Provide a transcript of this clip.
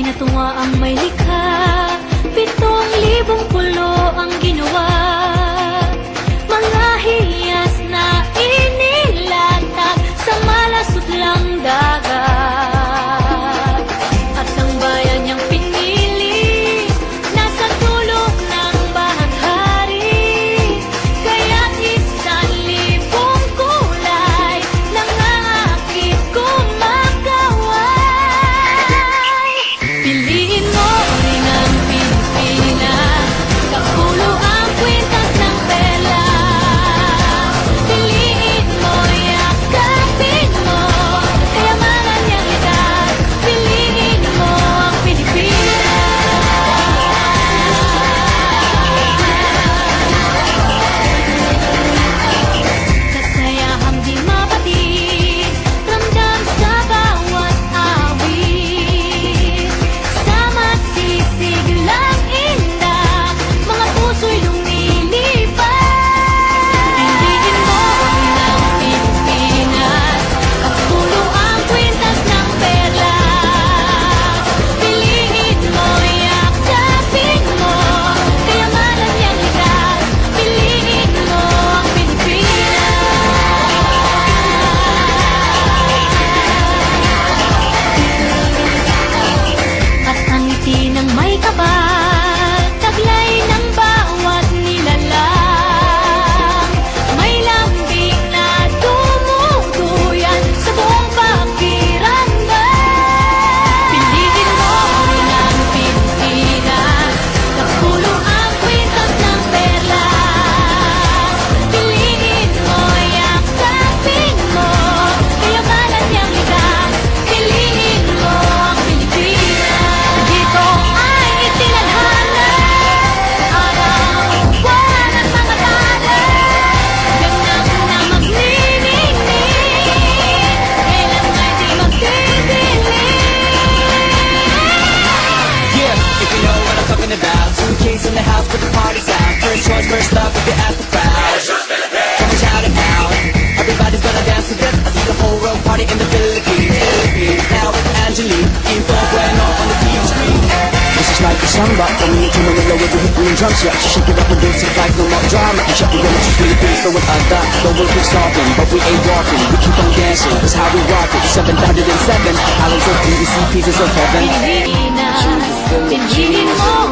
Natuwa ang may likha, 7,000 pulo ang ginawa. Mga hiyas na inilatag sa malasutlang dagat. At ang bayan niyang pinili, nasa dulo ng bahaghari. Kaya't 1,000 kulay nangangakit kumakaway. Piliin mo rin ang Pilipinas, kapulo ang kwintas ng perlas. Piliin mo, yakapin mo, kayamanan niyang likas. Piliin mo ang Pilipinas. Kasayahang di mapatid, ramdam sa bawat awit. Sama sisiglang indak, mga puso'y lumilipad. Piliin mo rin ang Pilipinas, kapulo ang kwintas ng perlas. Piliin mo, yakapin mo, kayamanan niyang likas. Piliin mo ang Pilipinas. At ang ngiti ng may kapal, taglay ng bawat nilalang. May lambing na tumutuyan sa buong pakiramdam. Piliin mo rin ang Pilipinas, kapulo ang kwintas ng perlas. Piliin mo, yakapin mo, kayamanan niyang likas. Piliin mo ang Pilipinas. Dito ay itinadhana, araw, buwan at mga talan. Ganap na magniningning, kailan ay di magdidilim. Yeah, if you know what I'm talking about. Suitcase in the house, put the parties out. First choice, first love, if you ask the crowd. Come and shout it out. Everybody's gonna dance to this. I see the whole world party in the Philippines. Now with Angelique, info bueno on the TV screen. This is like a samba, coming into Manila with the hip and drums. Yeah, she shake it up and dance it like no more drama. And shut the women to Philippines, so with us that, the world keeps talking, but we ain't walking. We keep on dancing, that's how we rock it. 7,007 islands of PVC, pieces of heaven. Pilipinas, piliin mo